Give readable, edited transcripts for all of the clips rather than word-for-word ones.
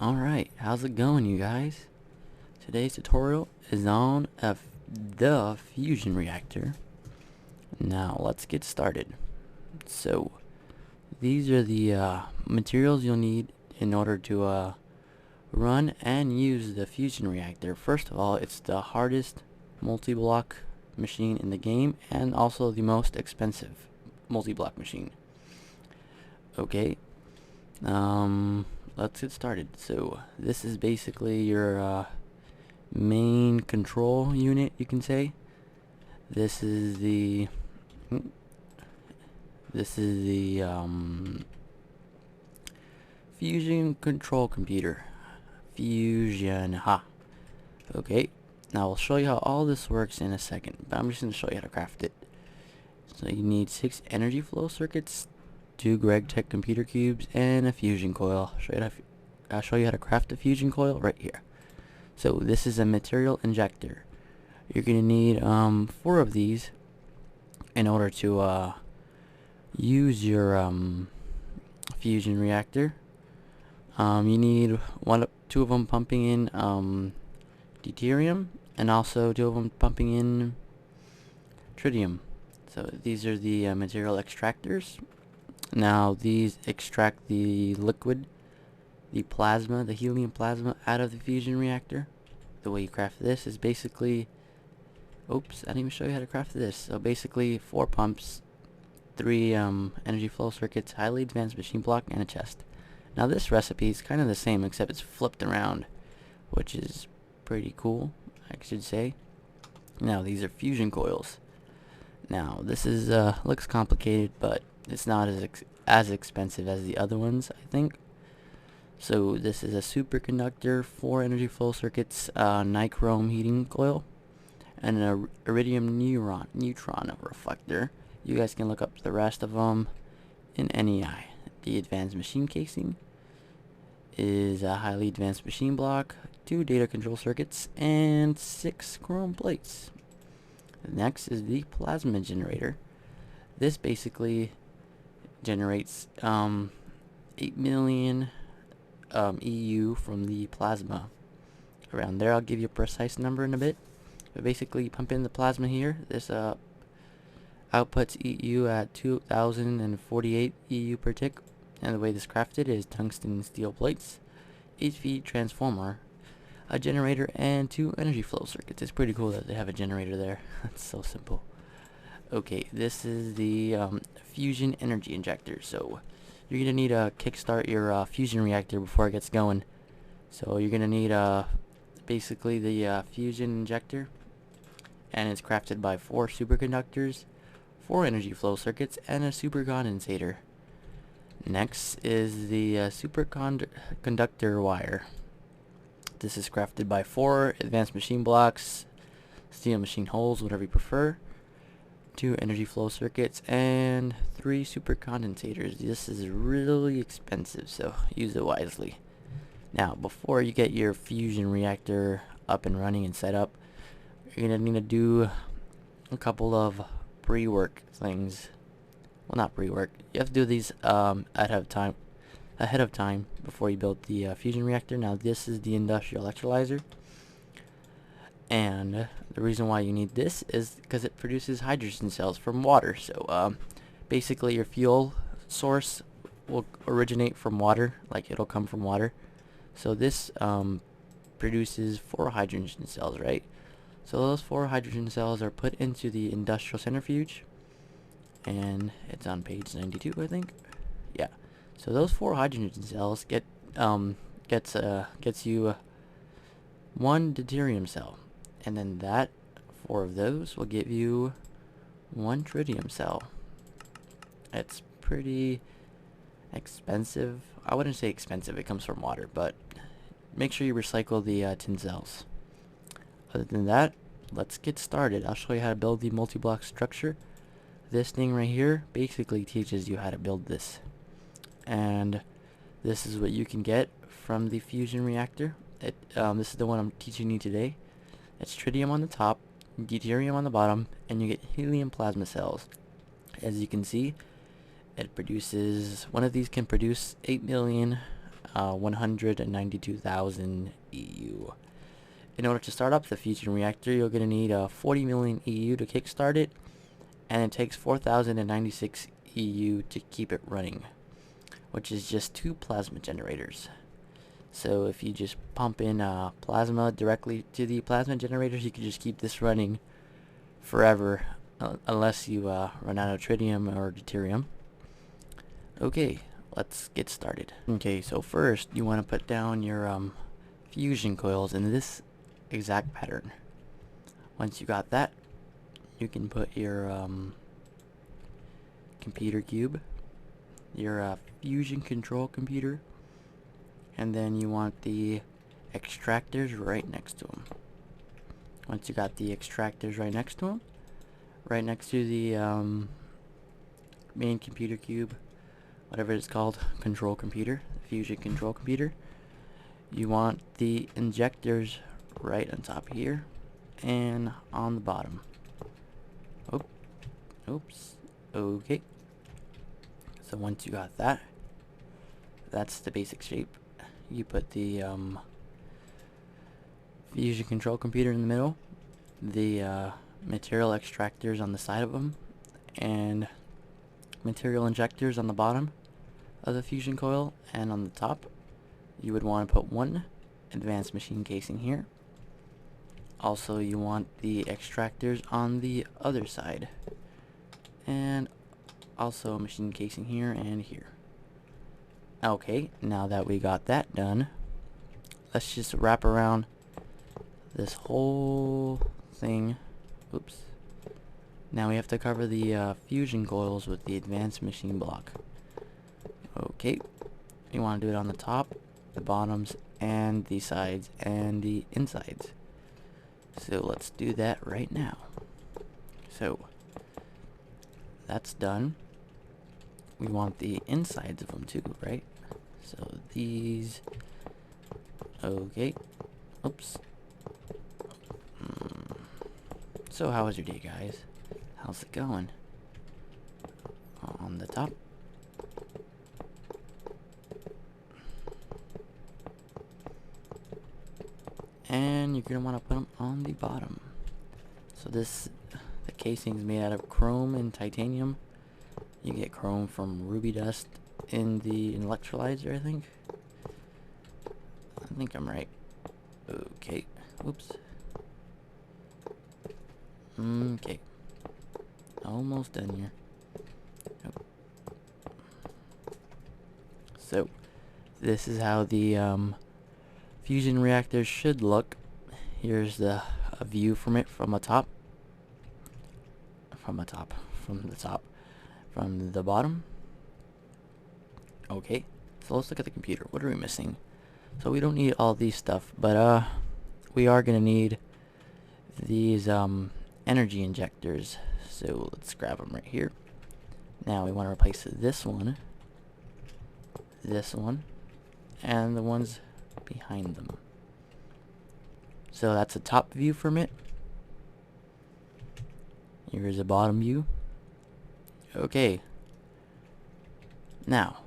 Alright, how's it going, you guys? Today's tutorial is on the fusion reactor. Now, let's get started. So, these are the materials you'll need in order to run and use the fusion reactor. First of all, it's the hardest multi-block machine in the game and also the most expensive multi-block machine. Okay, let's get started. So, this is basically your main control unit, you can say. This is the fusion control computer. Fusion, ha. Okay, now I'll show you how all this works in a second, but I'm just going to show you how to craft it. So you need 6 energy flow circuits, 2 Greg Tech computer cubes, and a fusion coil. I'll show you how to craft a fusion coil right here. So this is a material injector. You're going to need 4 of these in order to use your fusion reactor. You need 2 of them pumping in deuterium, and also 2 of them pumping in tritium. So these are the material extractors. Now these extract the liquid, the plasma, the helium plasma, out of the fusion reactor. The way you craft this is basically, oops, I didn't even show you how to craft this. So basically 4 pumps, 3 energy flow circuits, highly advanced machine block, and a chest. Now this recipe is kind of the same, except it's flipped around, which is pretty cool, I should say. Now these are fusion coils. Now this is looks complicated, but it's not as expensive as the other ones, I think. So this is a superconductor, 4 energy flow circuits, nichrome heating coil, and an iridium neutron reflector. You guys can look up the rest of them in NEI. The advanced machine casing is a highly advanced machine block, 2 data control circuits, and 6 chrome plates. Next is the plasma generator. This basically generates 8 million EU from the plasma. Around there, I'll give you a precise number in a bit. But basically, you pump in the plasma here. This outputs EU at 2048 EU per tick. And the way this is crafted is tungsten steel plates, 8-feet transformer, a generator, and 2 energy flow circuits. It's pretty cool that they have a generator there. That's so simple. Okay, this is the fusion energy injector. So you're gonna need to kickstart your fusion reactor before it gets going. So you're gonna need basically the fusion injector, and it's crafted by 4 superconductors, 4 energy flow circuits, and a supercondensator. Next is the superconductor wire. This is crafted by 4 advanced machine blocks, steel machine holes, whatever you prefer, 2 energy flow circuits, and 3 supercondensators. This is really expensive, so use it wisely. Now, before you get your fusion reactor up and running and set up, you're going to need to do a couple of pre-work things. Well, not pre-work. You have to do these ahead of time before you build the fusion reactor. Now, this is the industrial electrolyzer, and the reason why you need this is because it produces hydrogen cells from water. So basically your fuel source will originate from water, like it'll come from water. So this produces 4 hydrogen cells, right? So those 4 hydrogen cells are put into the industrial centrifuge, and it's on page 92, I think. Yeah. So those 4 hydrogen cells gets you 1 deuterium cell, and then that 4 of those will give you 1 tritium cell. It's pretty expensive. I wouldn't say expensive, it comes from water, but make sure you recycle the tin cells. Other than that, let's get started. I'll show you how to build the multi-block structure. This thing right here basically teaches you how to build this, and this is what you can get from the fusion reactor. This is the one I'm teaching you today. It's tritium on the top, deuterium on the bottom, and you get helium plasma cells. As you can see, it produces, one of these can produce 8 million 192,000 EU. In order to start up the fusion reactor, you're going to need 40 million EU to kickstart it, and it takes 4,096 EU to keep it running, which is just 2 plasma generators. So if you just pump in plasma directly to the plasma generators, you can just keep this running forever, unless you run out of tritium or deuterium. Okay, let's get started. Okay, so first you want to put down your fusion coils in this exact pattern. Once you got that, you can put your computer cube, your fusion control computer, and then you want the extractors right next to them. Once you got the extractors right next to them, right next to the main computer cube, whatever it's called, control computer, fusion control computer, you want the injectors right on top here and on the bottom. Oops. Okay. So once you got that, that's the basic shape. You put the fusion control computer in the middle, the material extractors on the side of them, and material injectors on the bottom of the fusion coil, and on the top you would want to put one advanced machine casing here. Also, you want the extractors on the other side, and also a machine casing here and here. Okay, now that we got that done, let's just wrap around this whole thing. Oops. Now we have to cover the fusion coils with the advanced machine block. Okay, you want to do it on the top, the bottoms, and the sides, and the insides. So let's do that right now. So that's done. We want the insides of them too, right? So these. Okay. Oops. So how was your day, guys? How's it going? On the top. And you're gonna want to put them on the bottom. So the casing is made out of chrome and titanium. You get chrome from ruby dust in the electrolyzer, I think. I think I'm right. Okay. Whoops. Okay. Almost done here. Yep. So, this is how the fusion reactor should look. Here's a view from it from the top. From the bottom. Okay, so let's look at the computer. What are we missing? So we don't need all these stuff, but we are gonna need these energy injectors. So let's grab them right here. Now we want to replace this one, and the ones behind them. So that's a top view from it. Here's a bottom view. Okay. Now,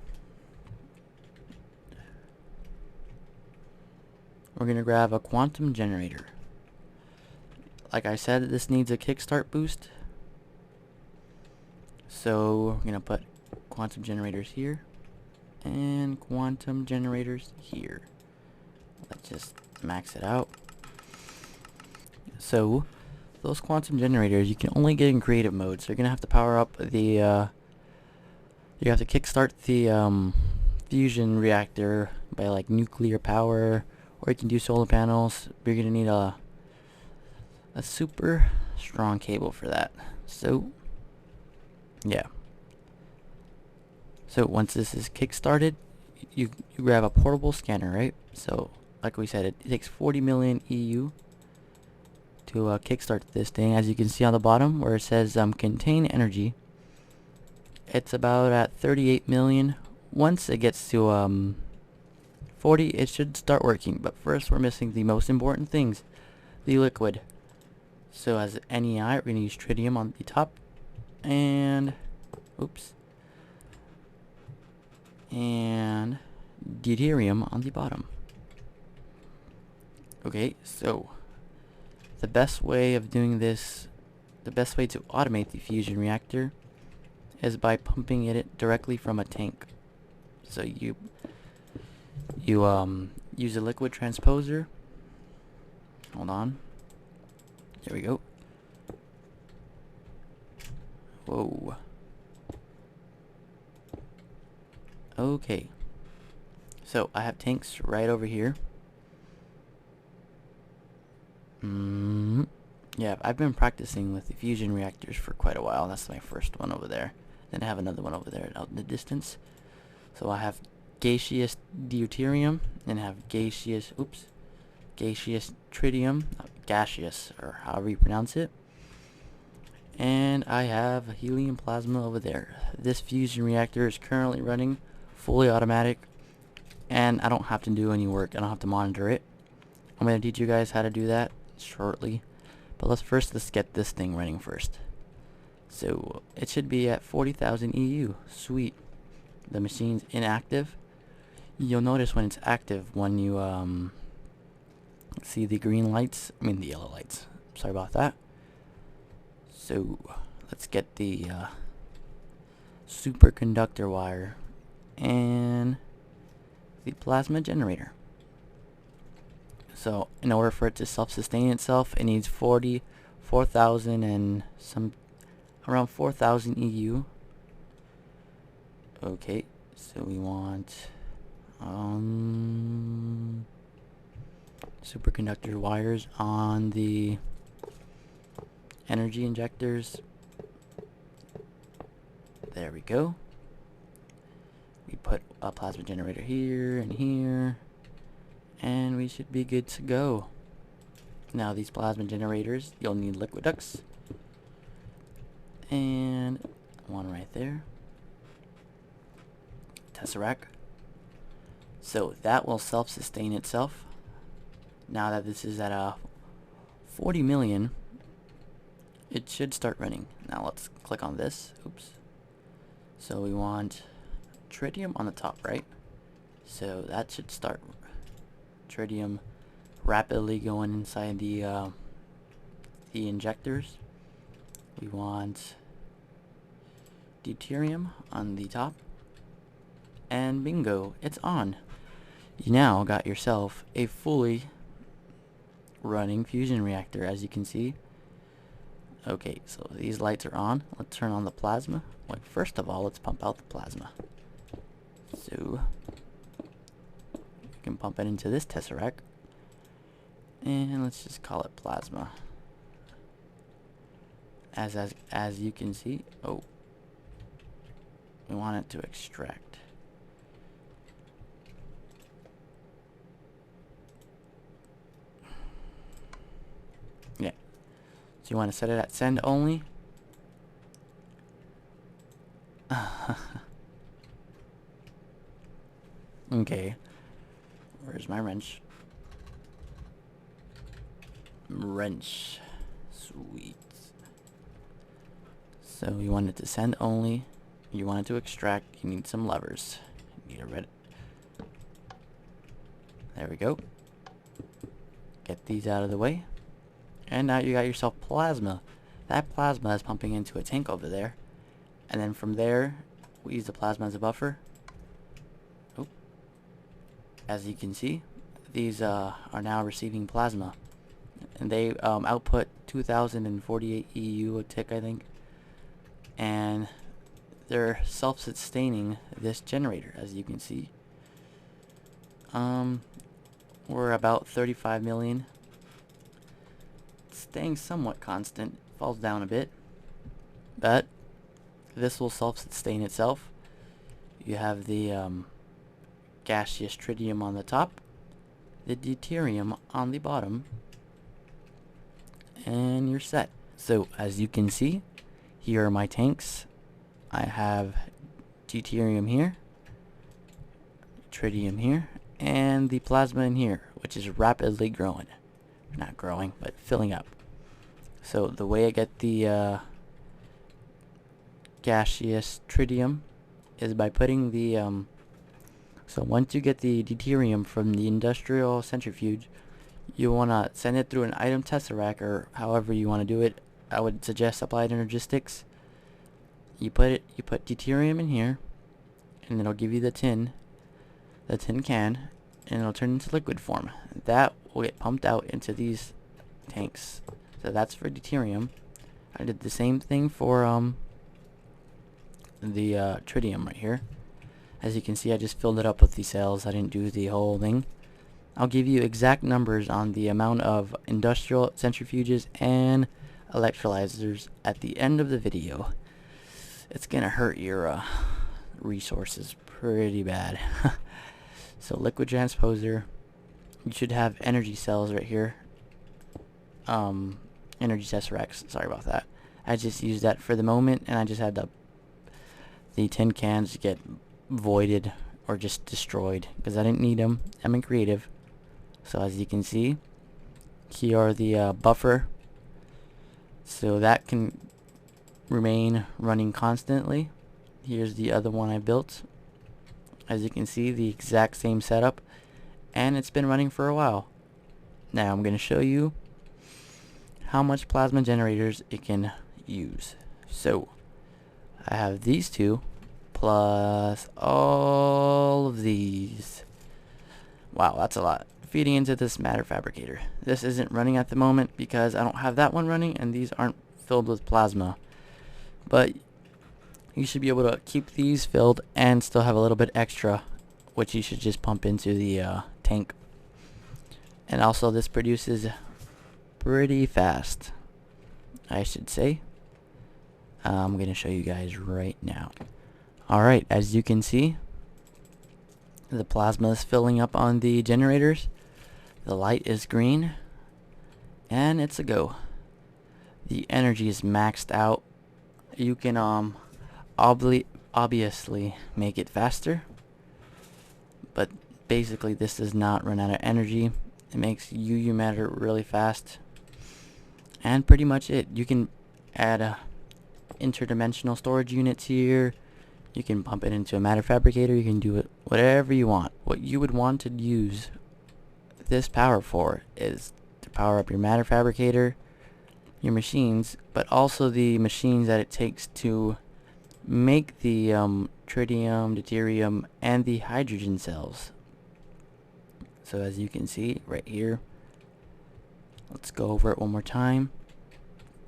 we're going to grab a quantum generator. Like I said, this needs a kickstart boost. So, we're going to put quantum generators here and quantum generators here. Let's just max it out. So, those quantum generators you can only get in creative mode, so you're gonna have to power up the you have to kickstart the fusion reactor by like nuclear power, or you can do solar panels, but you're gonna need a super strong cable for that. So yeah, so once this is kick-started, you grab a portable scanner, right? So like we said, it takes 40 million EU to kickstart this thing. As you can see on the bottom where it says contain energy, it's about at 38 million. Once it gets to 40, it should start working, but first we're missing the most important things, the liquid. So as NEI, we're going to use tritium on the top, and oops, and deuterium on the bottom. Okay, so the best way of doing this, the best way to automate the fusion reactor is by pumping it directly from a tank. So you use a liquid transposer. Hold on. There we go. Whoa. Okay. So I have tanks right over here. Yeah, I've been practicing with the fusion reactors for quite a while. That's my first one over there. Then I have another one over there out in the distance. So I have gaseous deuterium and I have gaseous tritium, gaseous, or however you pronounce it. And I have a helium plasma over there. This fusion reactor is currently running fully automatic, and I don't have to do any work. I don't have to monitor it. I'm going to teach you guys how to do that shortly, but let's get this thing running first. So it should be at 40,000 EU. Sweet. The machine's inactive. You'll notice when it's active when you see the green lights, I mean the yellow lights. Sorry about that. So let's get the superconductor wire and the plasma generator. So in order for it to self-sustain itself, it needs 4,000 and some, around 4,000 EU. Okay, so we want superconductor wires on the energy injectors. There we go. We put a plasma generator here and here, and we should be good to go. Now these plasma generators, you'll need liquid ducts, and one right there. Tesseract. So that will self-sustain itself. Now that this is at 40 million, it should start running. Now let's click on this. Oops. So we want tritium on the top, right? So that should start tritium rapidly going inside the injectors. We want deuterium on the top, and bingo, it's on. You now got yourself a fully running fusion reactor, as you can see. Okay, so these lights are on. Let's turn on the plasma. Wait, first of all, let's pump out the plasma. So you can pump it into this tesseract, and let's just call it plasma. As you can see, oh, we want it to extract. Yeah. So you want to set it at send only. Okay. Where's my wrench? Wrench. Sweet. So you want it to send only. You want it to extract. You need some levers. You need a red. There we go. Get these out of the way. And now you got yourself plasma. That plasma is pumping into a tank over there. And then from there, we use the plasma as a buffer. Oh. As you can see, these are now receiving plasma. And they output 2,048 EU a tick, I think. And they're self-sustaining this generator, as you can see. We're about 35 million. Staying somewhat constant, falls down a bit, but this will self-sustain itself. You have the gaseous tritium on the top, the deuterium on the bottom, and you're set. So as you can see, here are my tanks. I have deuterium here, tritium here, and the plasma in here, which is rapidly growing. Not growing, but filling up. So the way I get the gaseous tritium is by putting the So once you get the deuterium from the industrial centrifuge, you want to send it through an item tesseract, or however you want to do it. I would suggest applied energistics. You put deuterium in here, and it'll give you the tin can, and it'll turn into liquid form. That will get pumped out into these tanks. So that's for deuterium. I did the same thing for the tritium right here. As you can see, I just filled it up with the cells. I didn't do the whole thing. I'll give you exact numbers on the amount of industrial centrifuges and electrolyzers at the end of the video. It's gonna hurt your resources pretty bad. So liquid transposer, you should have energy cells right here. Energy tesseracts, sorry about that. I just used that for the moment, and I just had the tin cans get voided or just destroyed because I didn't need them. I'm in creative. So as you can see, here are the buffer, so that can remain running constantly. Here's the other one I built. As you can see, the exact same setup, and it's been running for a while. Now I'm going to show you how much plasma generators it can use. So I have these two plus all of these. Wow, that's a lot. Feeding into this matter fabricator. This isn't running at the moment because I don't have that one running, and these aren't filled with plasma. But you should be able to keep these filled and still have a little bit extra, which you should just pump into the tank. And also this produces pretty fast, I should say. I'm going to show you guys right now. Alright, as you can see, the plasma is filling up on the generators. The light is green, and it's a go. The energy is maxed out. You can obviously make it faster, but basically this does not run out of energy. It makes UU matter really fast, and pretty much it. You can add interdimensional storage units here. You can pump it into a matter fabricator. You can do it whatever you want. What you would want to use this power for is to power up your matter fabricator, your machines, but also the machines that it takes to make the tritium, deuterium, and the hydrogen cells. So as you can see right here, let's go over it one more time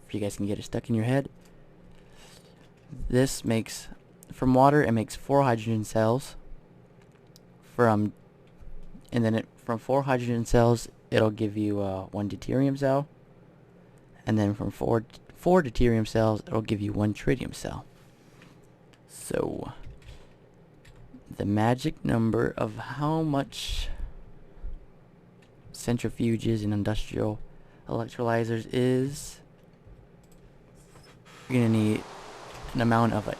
if you guys can get it stuck in your head. This makes, from water, it makes 4 hydrogen cells. From 4 hydrogen cells, it'll give you 1 deuterium cell, and then from 4 deuterium cells, it'll give you 1 tritium cell. So the magic number of how much centrifuges and industrial electrolyzers is, you're gonna need an amount of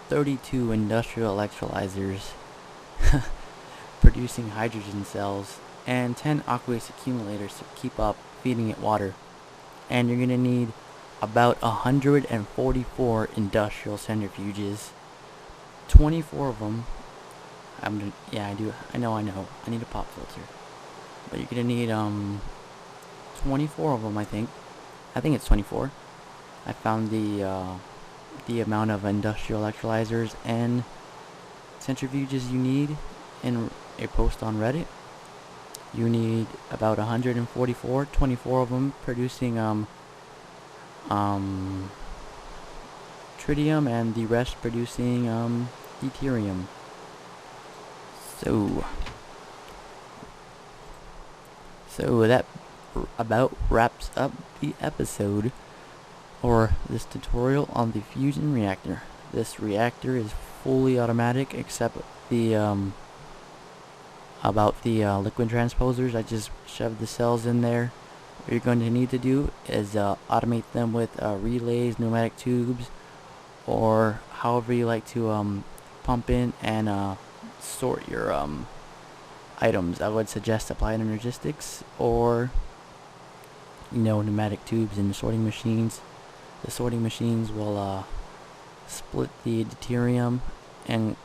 32 industrial electrolyzers producing hydrogen cells, and 10 aqueous accumulators to keep up feeding it water. And you're gonna need about 144 industrial centrifuges, 24 of them. I know. I need a pop filter. But you're gonna need 24 of them, I think it's 24. I found the amount of industrial electrolyzers and centrifuges you need in a post on Reddit. You need about 144, 24 of them producing tritium, and the rest producing deuterium. So that about wraps up the episode, or this tutorial on the fusion reactor. This reactor is fully automatic except the about the liquid transposers. I just shoved the cells in there. What you're going to need to do is automate them with relays, pneumatic tubes, or however you like to pump in and sort your items. I would suggest applied energistics, or pneumatic tubes and sorting machines. The sorting machines will split the deuterium and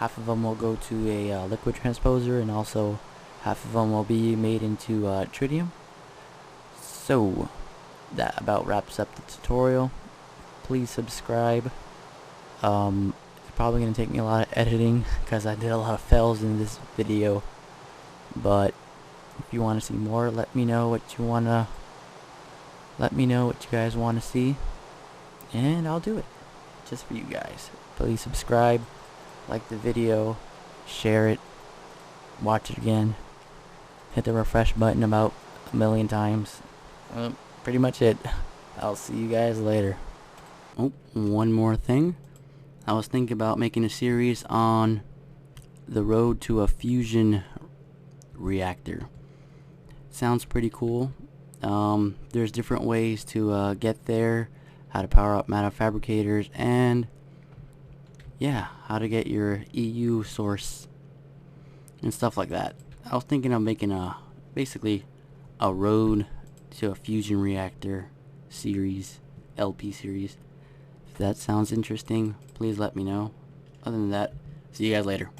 half of them will go to a liquid transposer, and also half of them will be made into tritium. So that about wraps up the tutorial. Please subscribe. It's probably going to take me a lot of editing because I did a lot of fails in this video, but if you want to see more, let me know what you guys want to see, and I'll do it just for you guys. Please subscribe, like the video, share it, watch it again, hit the refresh button about a million times. Pretty much it. I'll see you guys later. Oh, one more thing. I was thinking about making a series on the road to a fusion reactor. Sounds pretty cool. There's different ways to get there, how to power up matter fabricators, and yeah, how to get your EU source and stuff like that. I was thinking of making basically a road to a fusion reactor series, LP series. If that sounds interesting, please let me know. Other than that, see you guys later.